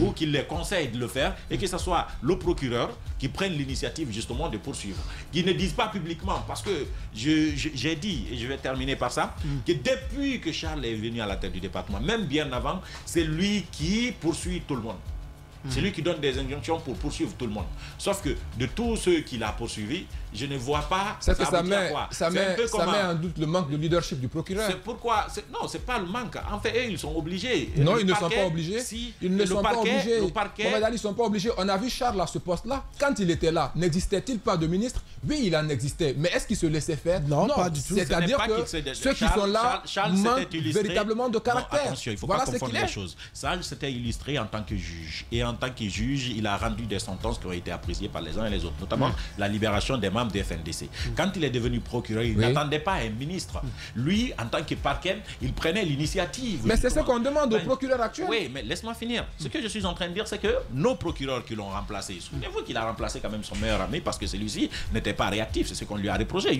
ou qu'il les conseille de le faire, et que ce soit le procureur qui prenne l'initiative justement de poursuivre. Qu'ils ne disent pas publiquement, parce que j'ai dit, et je vais terminer par ça, que depuis que Charles est venu à la tête du département, même bien avant, c'est lui qui poursuit tout le monde. C'est lui qui donne des injonctions pour poursuivre tout le monde. Sauf que de tous ceux qu'il a poursuivis, je ne vois pas. C'est que ça met en doute le manque de leadership du procureur. C'est pourquoi. Non, c'est pas le manque. En fait, eux, ils sont obligés. Non, ils ne sont pas obligés. Ils ne sont pas obligés. Ils ne sont pas obligés. On a vu Charles à ce poste-là. Quand il était là, n'existait-il pas de ministre? Oui, il en existait. Mais est-ce qu'il se laissait faire? Non, pas du tout. C'est-à-dire que ceux qui sont là manquent véritablement de caractère. Attention, il ne faut pas confondre les choses. Charles s'était illustré en tant que juge et en tant que juge, il a rendu des sentences qui ont été appréciées par les uns et les autres, notamment la libération des membres des FNDC. Quand il est devenu procureur, il n'attendait pas un ministre. Lui, en tant que parquet, il prenait l'initiative. Mais c'est ce qu'on demande au procureur actuel. Oui, mais laisse-moi finir. Ce que je suis en train de dire, c'est que nos procureurs qui l'ont remplacé, souvenez-vous qu'il a remplacé quand même son meilleur ami parce que celui-ci n'était pas réactif, c'est ce qu'on lui a reproché.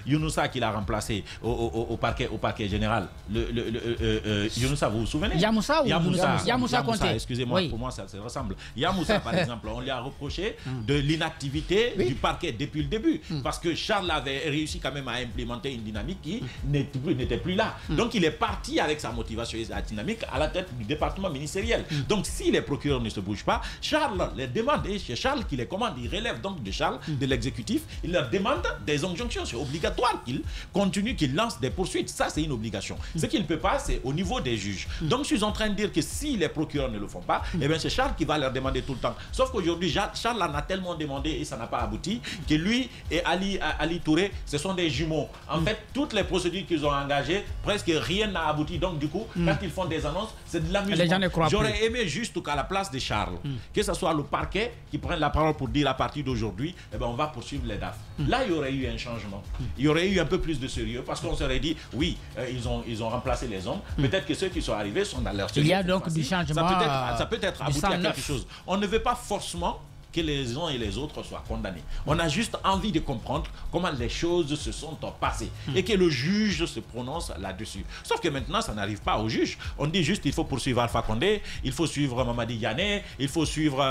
Younoussa qui l'a remplacé au parquet général. Younoussa, vous vous souvenez? Yamoussa Conté. Excusez-moi, pour moi ça se ressemble. Yamoussa, par exemple, on lui a reproché de l'inactivité du parquet depuis le début. Parce que Charles avait réussi quand même à implémenter une dynamique qui n'était plus là. Donc il est parti avec sa motivation et sa dynamique à la tête du département ministériel. Donc si les procureurs ne se bougent pas, Charles les demande, et c'est Charles qui les commande, il relève donc de Charles, de l'exécutif, il leur demande des injonctions. C'est obligatoire qu'il continue, qu'il lance des poursuites. Ça, c'est une obligation. Ce qu'il ne peut pas, c'est au niveau des juges. Donc je suis en train de dire que si les procureurs ne le font pas, eh bien c'est Charles qui va leur demander tout le temps. Sauf qu'aujourd'hui, Charles en a tellement demandé et ça n'a pas abouti que lui et Ali Touré, ce sont des jumeaux. En fait, toutes les procédures qu'ils ont engagées, presque rien n'a abouti. Donc du coup, quand ils font des annonces, c'est de l'amusement. J'aurais aimé juste qu'à la place de Charles, que ce soit le parquet qui prenne la parole pour dire à partir d'aujourd'hui, eh ben, on va poursuivre les DAF. Là, il y aurait eu un changement. Il y aurait eu un peu plus de sérieux parce qu'on serait dit, oui, ils ont remplacé les hommes. Peut-être que ceux qui sont arrivés sont dans leur Il y a donc du changement. Ça peut être abouti à quelque chose. On ne veut pas forcément que les uns et les autres soient condamnés. On a juste envie de comprendre comment les choses se sont passées et que le juge se prononce là-dessus. Sauf que maintenant, ça n'arrive pas au juge. On dit juste qu'il faut poursuivre Alpha Condé, il faut suivre Mamadi Yané, il faut suivre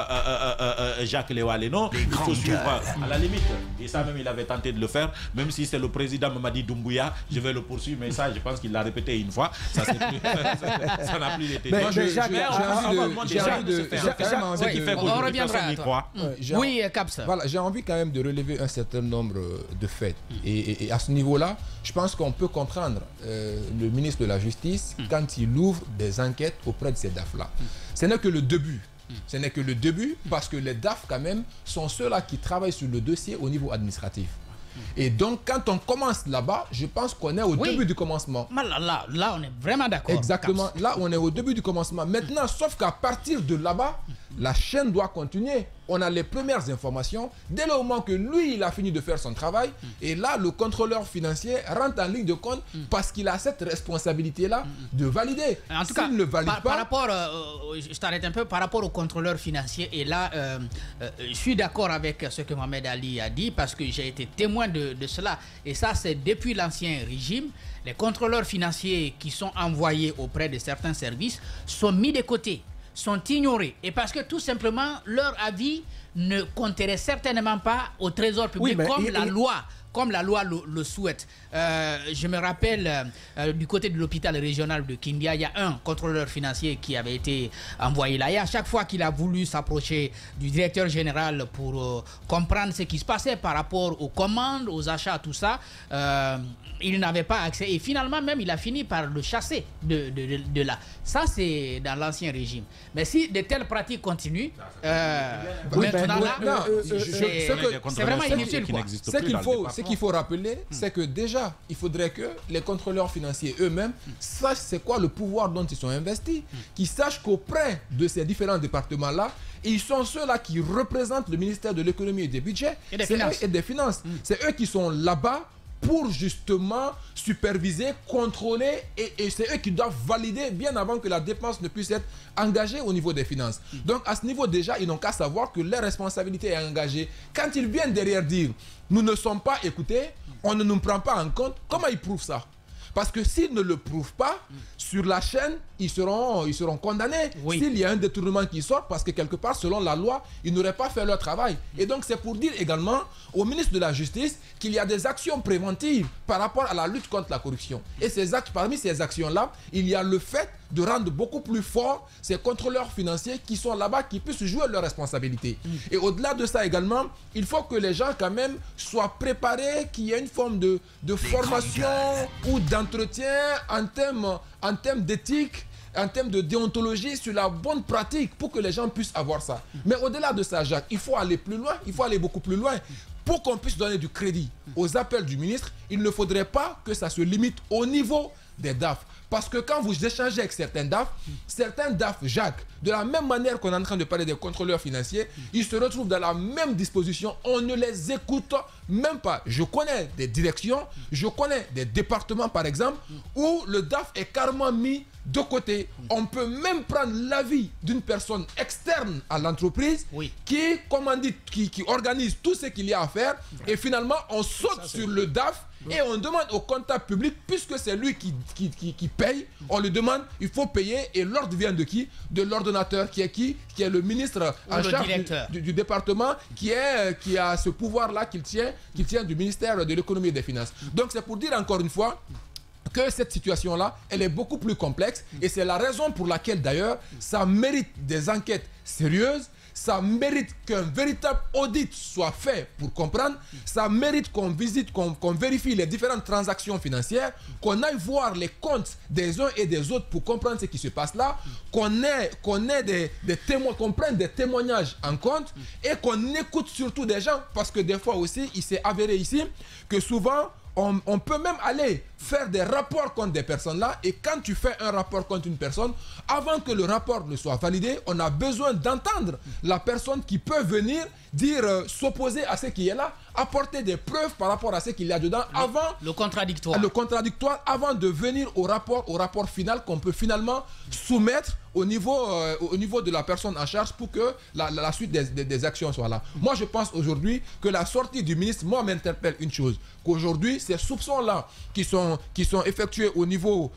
Jacques Léo Aleno, il faut suivre à la limite. Et ça même, il avait tenté de le faire, même si c'est le président Mamadi Doumbouya, je vais le poursuivre, mais ça, je pense qu'il l'a répété une fois. Ça n'a plus été. On reviendra à toi. Oui, Caps. Voilà, j'ai envie quand même de relever un certain nombre de faits. Et à ce niveau-là, je pense qu'on peut comprendre le ministre de la Justice quand il ouvre des enquêtes auprès de ces DAF-là. Ce n'est que le début. Ce n'est que le début parce que les DAF, quand même, sont ceux-là qui travaillent sur le dossier au niveau administratif. Et donc, quand on commence là-bas, je pense qu'on est au début du commencement. Là, on est vraiment d'accord. Exactement. Caps. Là, on est au début du commencement. Maintenant, sauf qu'à partir de là-bas, la chaîne doit continuer. On a les premières informations. Dès le moment que lui, il a fini de faire son travail, et là, le contrôleur financier rentre en ligne de compte parce qu'il a cette responsabilité-là de valider. En tout cas, ne valide pas, par rapport, je t'arrête un peu, par rapport au contrôleur financier, et là, je suis d'accord avec ce que Mohamed Ali a dit parce que j'ai été témoin de cela. Et ça, c'est depuis l'ancien régime. Les contrôleurs financiers qui sont envoyés auprès de certains services sont mis de côté, sont ignorés. Et parce que tout simplement, leur avis ne compterait certainement pas au trésor public comme la loi le souhaite. Je me rappelle du côté de l'hôpital régional de Kindia, il y a un contrôleur financier qui avait été envoyé là. Et à chaque fois qu'il a voulu s'approcher du directeur général pour comprendre ce qui se passait par rapport aux commandes, aux achats, tout ça, il n'avait pas accès. Et finalement, même, il a fini par le chasser de là. Ça, c'est dans l'ancien régime. Mais si de telles pratiques continuent, maintenant là, c'est vraiment inutile. Ce qu'il faut rappeler, c'est que déjà, il faudrait que les contrôleurs financiers eux-mêmes sachent c'est quoi le pouvoir dont ils sont investis, qu'ils sachent qu'auprès de ces différents départements-là, ils sont ceux-là qui représentent le ministère de l'économie et des budgets et des finances. C'est eux qui sont là-bas pour justement superviser, contrôler et c'est eux qui doivent valider bien avant que la dépense ne puisse être engagée au niveau des finances. Donc à ce niveau déjà, ils n'ont qu'à savoir que leur responsabilité est engagée. Quand ils viennent derrière dire « nous ne sommes pas écoutés, on ne nous prend pas en compte », comment ils prouvent ça? Parce que s'ils ne le prouvent pas, sur la chaîne, ils seront condamnés. S'il y a un détournement qui sort, parce que quelque part, selon la loi, ils n'auraient pas fait leur travail. Et donc, c'est pour dire également au ministre de la Justice qu'il y a des actions préventives par rapport à la lutte contre la corruption. Et parmi ces actions-là, il y a le fait de rendre beaucoup plus forts ces contrôleurs financiers qui sont là-bas, qui puissent jouer leurs responsabilités. Et au-delà de ça également, il faut que les gens quand même soient préparés, qu'il y ait une forme de formation ou d'entretien en termes d'éthique, en termes de déontologie sur la bonne pratique pour que les gens puissent avoir ça. Mais au-delà de ça, Jacques, il faut aller plus loin, il faut aller beaucoup plus loin. pour qu'on puisse donner du crédit aux appels du ministre, il ne faudrait pas que ça se limite au niveau des DAF. Parce que quand vous échangez avec certains DAF, Jacques, de la même manière qu'on est en train de parler des contrôleurs financiers, ils se retrouvent dans la même disposition. On ne les écoute même pas. Je connais des directions, je connais des départements par exemple, où le DAF est carrément mis de côté. On peut même prendre l'avis d'une personne externe à l'entreprise qui, comme on dit, qui organise tout ce qu'il y a à faire, et finalement on saute sur le DAF et on demande au comptable public, puisque c'est lui qui paye, on lui demande, il faut payer, et l'ordre vient de qui? De l'ordonnateur, qui est le ministre en charge du département, qui a ce pouvoir-là qu'il tient du ministère de l'économie et des finances. Donc c'est pour dire encore une fois que cette situation-là, elle est beaucoup plus complexe, et c'est la raison pour laquelle d'ailleurs ça mérite des enquêtes sérieuses. Ça mérite qu'un véritable audit soit fait pour comprendre. Ça mérite qu'on visite, qu'on vérifie les différentes transactions financières, qu'on aille voir les comptes des uns et des autres pour comprendre ce qui se passe là, qu'on ait des témoins, qu'on prenne des témoignages en compte, et qu'on écoute surtout des gens, parce que des fois aussi, il s'est avéré ici que souvent, on peut même aller faire des rapports contre des personnes là, et quand tu fais un rapport contre une personne, avant que le rapport ne soit validé, on a besoin d'entendre la personne qui peut venir dire, s'opposer à ce qui est là, apporter des preuves par rapport à ce qu'il y a dedans, avant le contradictoire avant de venir au rapport final qu'on peut finalement soumettre au niveau de la personne en charge pour que la suite des actions soit là. Moi je pense aujourd'hui que la sortie du ministre, moi m'interpelle une chose, qu'aujourd'hui ces soupçons là qui sont effectués au niveau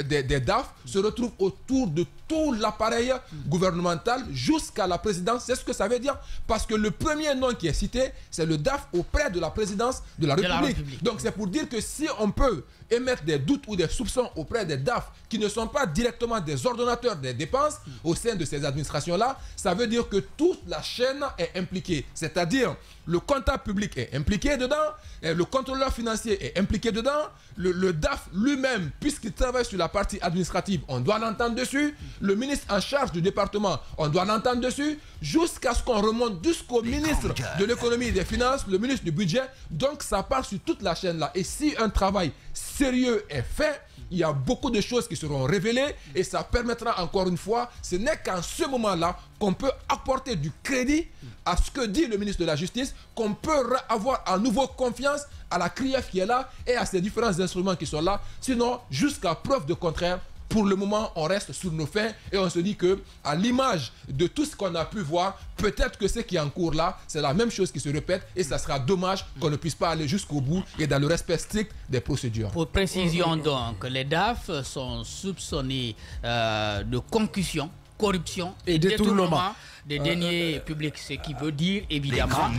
des DAF se retrouvent autour de tout l'appareil gouvernemental jusqu'à la présidence. C'est ce que ça veut dire, parce que le premier nom qui est cité, c'est le DAF auprès de la présidence de la République. Donc c'est pour dire que si on peut émettre des doutes ou des soupçons auprès des DAF qui ne sont pas directement des ordonnateurs des dépenses au sein de ces administrations-là, ça veut dire que toute la chaîne est impliquée. C'est-à-dire le comptable public est impliqué dedans, et le contrôleur financier est impliqué dedans, le DAF lui-même, puisqu'il travaille sur la partie administrative, on doit l'entendre dessus, le ministre en charge du département, on doit l'entendre dessus, jusqu'à ce qu'on remonte jusqu'au ministre de l'économie et des finances, le ministre du budget. Donc ça part sur toute la chaîne là. Et si un travail sérieux est fait, il y a beaucoup de choses qui seront révélées, et ça permettra encore une fois, ce n'est qu'en ce moment-là qu'on peut apporter du crédit à ce que dit le ministre de la Justice, qu'on peut avoir à nouveau confiance à la CRIEF qui est là et à ces différents instruments qui sont là. Sinon, jusqu'à preuve de contraire, pour le moment, on reste sur nos fins, et on se dit que, à l'image de tout ce qu'on a pu voir, peut-être que ce qui est en cours là, c'est la même chose qui se répète, et ça sera dommage qu'on ne puisse pas aller jusqu'au bout et dans le respect strict des procédures. Pour précision donc, les DAF sont soupçonnés de concussion, corruption et détournement des deniers publics, ce qui veut dire évidemment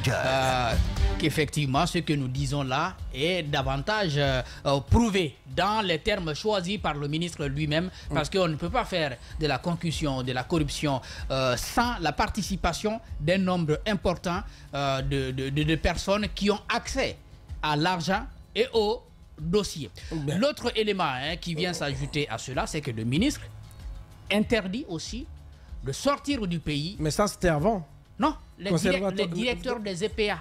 qu'effectivement ce que nous disons là est davantage prouvé dans les termes choisis par le ministre lui-même, parce qu'on ne peut pas faire de la concussion, de la corruption sans la participation d'un nombre important de personnes qui ont accès à l'argent et au dossier. L'autre élément qui vient s'ajouter à cela, c'est que le ministre interdit aussi de sortir du pays. Mais ça, c'était avant. Non, les directeurs des EPA.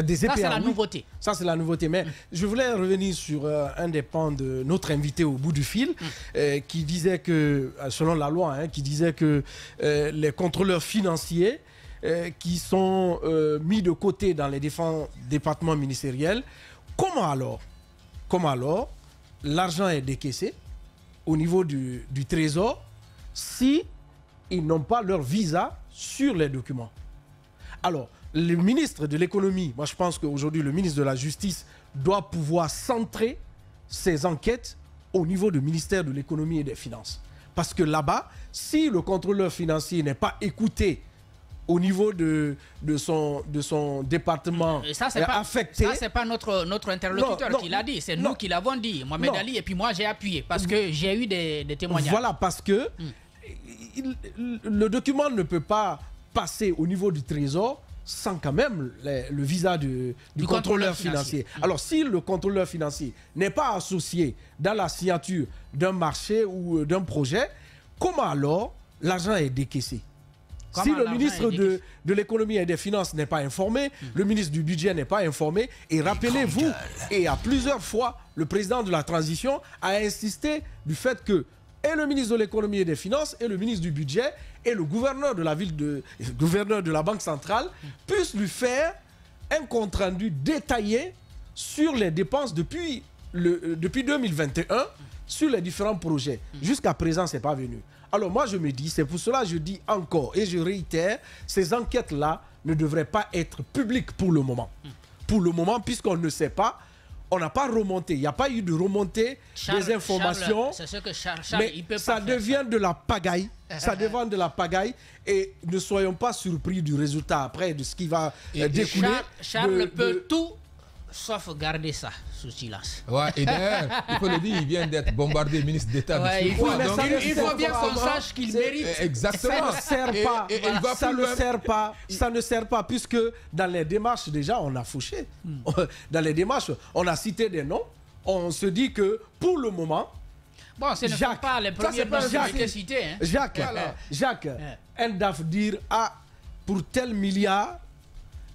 Des EPA, ça, c'est la nouveauté. Ça, c'est la nouveauté. Mais je voulais revenir sur un des pans de notre invité au bout du fil, qui disait que, selon la loi, qui disait que les contrôleurs financiers qui sont mis de côté dans les différents départements ministériels, comment alors l'argent est décaissé au niveau du Trésor si ils n'ont pas leur visa sur les documents? Alors, le ministre de l'économie, moi je pense qu'aujourd'hui le ministre de la Justice doit pouvoir centrer ses enquêtes au niveau du ministère de l'économie et des finances. Parce que là-bas, si le contrôleur financier n'est pas écouté au niveau de son département affecté... Ça, c'est pas notre interlocuteur qui l'a dit, c'est nous qui l'avons dit, Mohamed Ali, et puis moi j'ai appuyé, parce que j'ai eu des témoignages. Voilà, parce que le document ne peut pas passer au niveau du Trésor sans quand même le visa du contrôleur financier. Alors, si le contrôleur financier n'est pas associé dans la signature d'un marché ou d'un projet, comment alors l'argent est décaissé? Si le ministre de l'économie et des finances n'est pas informé, le ministre du budget n'est pas informé, et rappelez-vous, et à plusieurs fois, le président de la transition a insisté du fait que et le ministre de l'économie et des finances et le ministre du budget et le gouverneur de la Banque centrale puissent lui faire un compte-rendu détaillé sur les dépenses depuis 2021 sur les différents projets. Jusqu'à présent, ce n'est pas venu. Alors moi, je me dis, c'est pour cela que je dis encore et je réitère, ces enquêtes-là ne devraient pas être publiques pour le moment. Pour le moment, puisqu'on ne sait pas, on n'a pas remonté, il n'y a pas eu de remontée des informations. C'est ce que Charles mais il peut ça pas faire devient de la pagaille. Ça devient de la pagaille et ne soyons pas surpris du résultat après, de ce qui va découler. Charles peut tout sauf garder ça sous silence. Ouais, et d'ailleurs, il faut le dire, il vient d'être bombardé ministre d'État. Ouais, il faut bien qu'on vraiment, sache qu'il mérite. Exactement. Ça ne sert pas. Et il va Ça plus ne loin. sert pas. Ça ne sert pas puisque dans les démarches déjà on a fauché. Dans les démarches, on a cité des noms. On se dit que pour le moment. Bon, ce ne sont pas les premiers noms qui ont été cités. Hein. Jacques, un DAF dire pour tel milliard,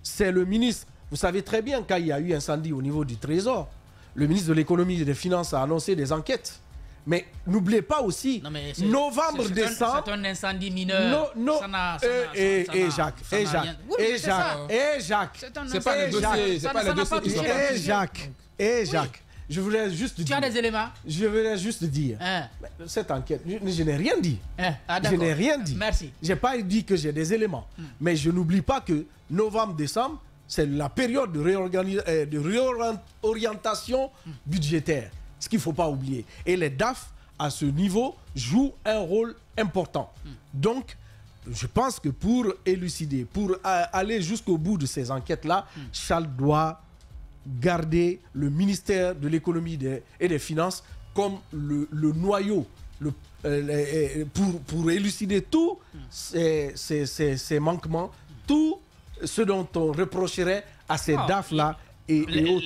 c'est le ministre. Vous savez très bien, quand il y a eu incendie au niveau du Trésor, le ministre de l'économie et des Finances a annoncé des enquêtes. Mais n'oubliez pas aussi, novembre, décembre... C'est un incendie mineur. Jacques. C'est pas le dossier, c'est pas le dossier qui sont partis. Jacques, je voulais juste dire... Tu as des éléments? Je voulais juste dire, cette enquête, je n'ai rien dit. Je n'ai rien dit. Merci. Je n'ai pas dit que j'ai des éléments. Mais je n'oublie pas que novembre, décembre, c'est la période de réorientation budgétaire. Ce qu'il ne faut pas oublier. Et les DAF, à ce niveau, jouent un rôle important. Donc, je pense que pour élucider, pour aller jusqu'au bout de ces enquêtes-là, Charles doit garder le ministère de l'économie et des finances comme le noyau pour élucider tous ces manquements, tout ce dont on reprocherait à ces DAF-là et autres.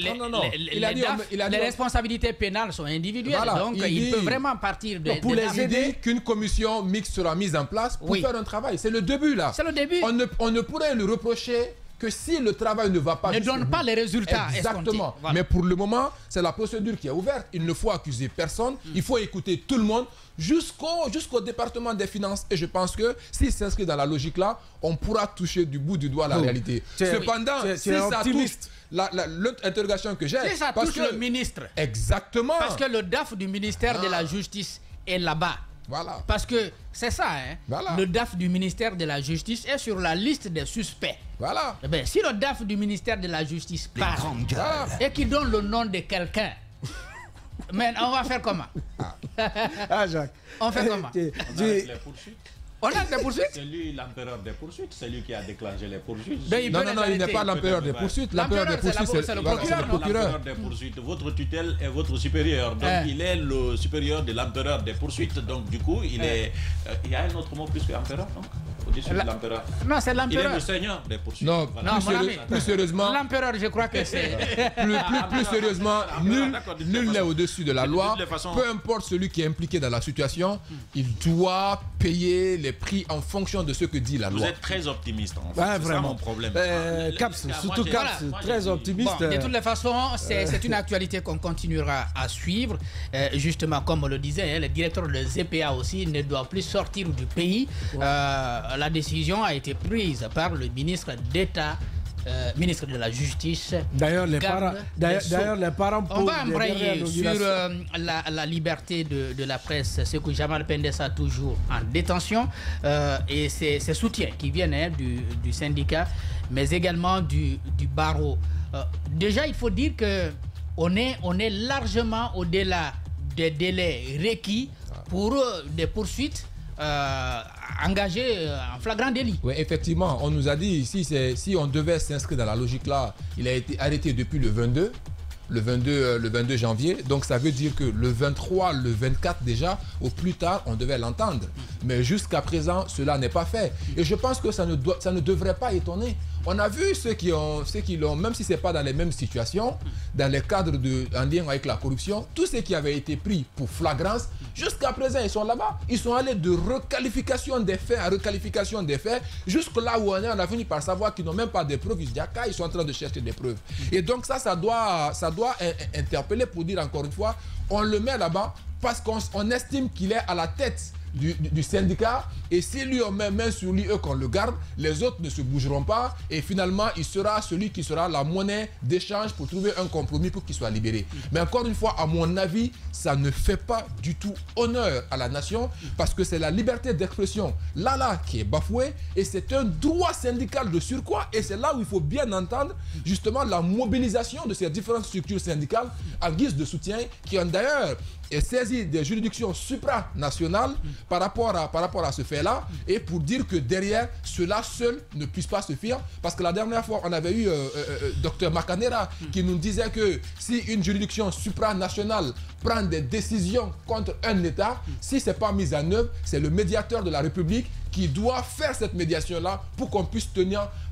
Les responsabilités pénales sont individuelles, voilà, donc il peut vraiment partir de... Pour les aider, qu'une commission mixte sera mise en place pour faire un travail. C'est le début là. C'est le début. On ne pourrait le reprocher que si le travail ne va pas... Ne donne pas les résultats. Exactement. Voilà. Mais pour le moment, c'est la procédure qui est ouverte. Il ne faut accuser personne. Il faut écouter tout le monde jusqu'au département des finances. Et je pense que s'il s'inscrit dans la logique là, on pourra toucher du bout du doigt la réalité. Cependant, si ça touche... L'autre interrogation que j'ai... Si ça touche le ministre. Exactement. Parce que le DAF du ministère de la Justice est là-bas. Voilà. Parce que c'est ça, hein. Voilà. Le DAF du ministère de la Justice est sur la liste des suspects. Voilà. Eh bien, si le DAF du ministère de la Justice part et qu'il donne le nom de quelqu'un, mais on va faire comment? Jacques. On fait comment? On a des poursuites? C'est lui l'empereur des poursuites, c'est lui qui a déclenché les poursuites. Non, il n'est pas l'empereur des poursuites. L'empereur des poursuites, c'est le procureur. L'empereur des poursuites, votre tutelle est votre supérieur. Donc il est le supérieur de l'empereur des poursuites. Donc du coup, il y a un autre mot plus que empereur, donc au-dessus de l'empereur. Non, c'est l'empereur. Il est le seigneur des poursuites. Non, plus sérieusement. L'empereur, je crois que c'est... Plus sérieusement, nul n'est au-dessus de la loi. Peu importe celui qui est impliqué dans la situation, il doit payer les prix en fonction de ce que dit la loi. Vous êtes très optimiste, en fait. Ouais, c'est ça mon problème. Caps, surtout Caps, très optimiste. Bon, de toutes les façons, c'est une actualité qu'on continuera à suivre. Justement, comme on le disait, le directeur de ZPA aussi ne doit plus sortir du pays. La décision a été prise par le ministre d'État, ministre de la Justice. D'ailleurs, les parents on va embrayer sur la liberté de la presse, ce que Jamal Pendes a toujours en détention, et ses soutiens qui viennent du syndicat, mais également du barreau. Déjà, il faut dire qu'on est largement au-delà des délais requis pour des poursuites engagé en flagrant délit. Oui, effectivement, on nous a dit ici, si on devait s'inscrire dans la logique là, il a été arrêté depuis le 22 janvier, donc ça veut dire que le 23, le 24 déjà, au plus tard, on devait l'entendre. Mais jusqu'à présent, cela n'est pas fait. Et je pense que ça ne devrait pas étonner. on a vu ceux qui l'ont, même si ce n'est pas dans les mêmes situations, dans les cadres en lien avec la corruption, tous ceux qui avaient été pris pour flagrance, jusqu'à présent, ils sont là-bas. Ils sont allés de requalification des faits à requalification des faits, jusque là où on a fini par savoir qu'ils n'ont même pas de preuves. Ils sont en train de chercher des preuves. Et donc ça doit interpeller pour dire encore une fois, on le met là-bas parce qu'on estime qu'il est à la tête du syndicat, et si lui on met main sur lui, eux qu'on le garde, les autres ne se bougeront pas, et finalement il sera celui qui sera la monnaie d'échange pour trouver un compromis pour qu'il soit libéré. Mais encore une fois, à mon avis, ça ne fait pas du tout honneur à la nation, parce que c'est la liberté d'expression là qui est bafouée, et c'est un droit syndical de surcroît, et c'est là où il faut bien entendre justement la mobilisation de ces différentes structures syndicales en guise de soutien, qui ont d'ailleurs saisi des juridictions supranationales par rapport à ce fait-là, et pour dire que derrière, cela seul ne puisse pas se faire, parce que la dernière fois, on avait eu Dr Makanera qui nous disait que si une juridiction supranationale prend des décisions contre un État, si ce n'est pas mis en œuvre, c'est le médiateur de la République qui doit faire cette médiation-là pour qu'on puisse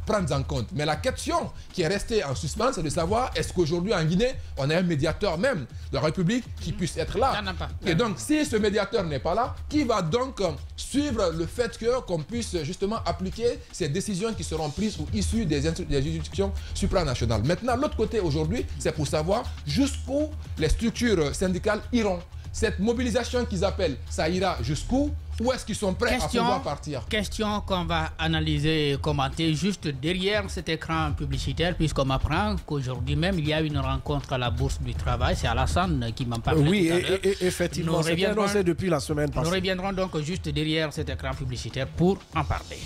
prendre en compte. Mais la question qui est restée en suspens, c'est de savoir est-ce qu'aujourd'hui en Guinée, on a un médiateur même de la République qui puisse être là. Et donc, si ce médiateur n'est pas là, qui va donc suivre le fait qu'on puisse justement appliquer ces décisions qui seront prises ou issues des juridictions supranationales. Maintenant, l'autre côté aujourd'hui, c'est pour savoir jusqu'où les structures syndicales iront. Cette mobilisation qu'ils appellent, ça ira jusqu'où? Où est-ce qu'ils sont prêts à pouvoir partir? Question qu'on va analyser et commenter juste derrière cet écran publicitaire, puisqu'on m'apprend qu'aujourd'hui même, il y a une rencontre à la Bourse du Travail. C'est Alassane qui m'en parle. Oui, et effectivement, c'est annoncé depuis la semaine passée. Nous reviendrons donc juste derrière cet écran publicitaire pour en parler.